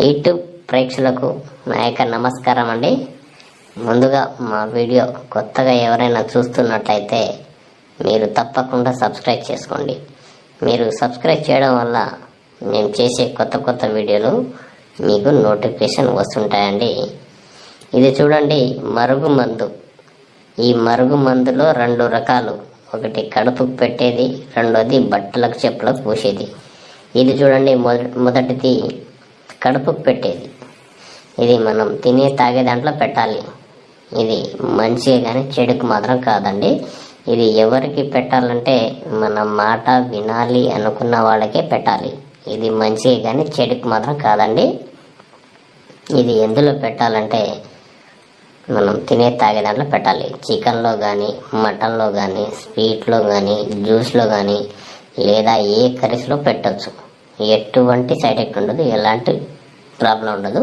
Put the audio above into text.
YouTube ప్రేక్షకులకు నా యొక్క నమస్కారం అండి. ముందుగా మా వీడియో కొత్తగా ఎవరైనా చూస్తున్నట్లయితే మీరు తప్పకుండా సబ్స్క్రైబ్ చేసుకోండి. మీరు సబ్స్క్రైబ్ చేయడం వల్ల మేము చేసే కొత్త వీడియోలు మీకు నోటిఫికేషన్ వస్తుంటాయండి. ఇది చూడండి, మరుగుమందు. ఈ మరుగుమందులో 2 రకాలు. ఒకటి కడుపుకు పెట్టేది, రెండోది బట్టలకు చెప్పులకు పూసేది. ఇది చూడండి, మొదటిది కడుపుకు పెట్టేది. ఇది మనం తినే తాగే దాంట్లో పెట్టాలి. ఇది మంచిగా కానీ చెడుకు మాత్రం కాదండి. ఇది ఎవరికి పెట్టాలంటే మన మాట వినాలి అనుకున్న వాళ్ళకే పెట్టాలి. ఇది మంచిగా కానీ చెడుకు మాత్రం కాదండి. ఇది ఎందులో పెట్టాలంటే మనం తినే తాగే దాంట్లో పెట్టాలి. చికెన్లో కానీ, మటన్లో కానీ, స్వీట్లో కానీ, జ్యూస్లో కానీ, లేదా ఏ కర్రీస్లో పెట్టచ్చు. ఎటువంటి సైడ్ ఎఫెక్ట్ ఉండదు, ఎలాంటి ప్రాబ్లం ఉండదు.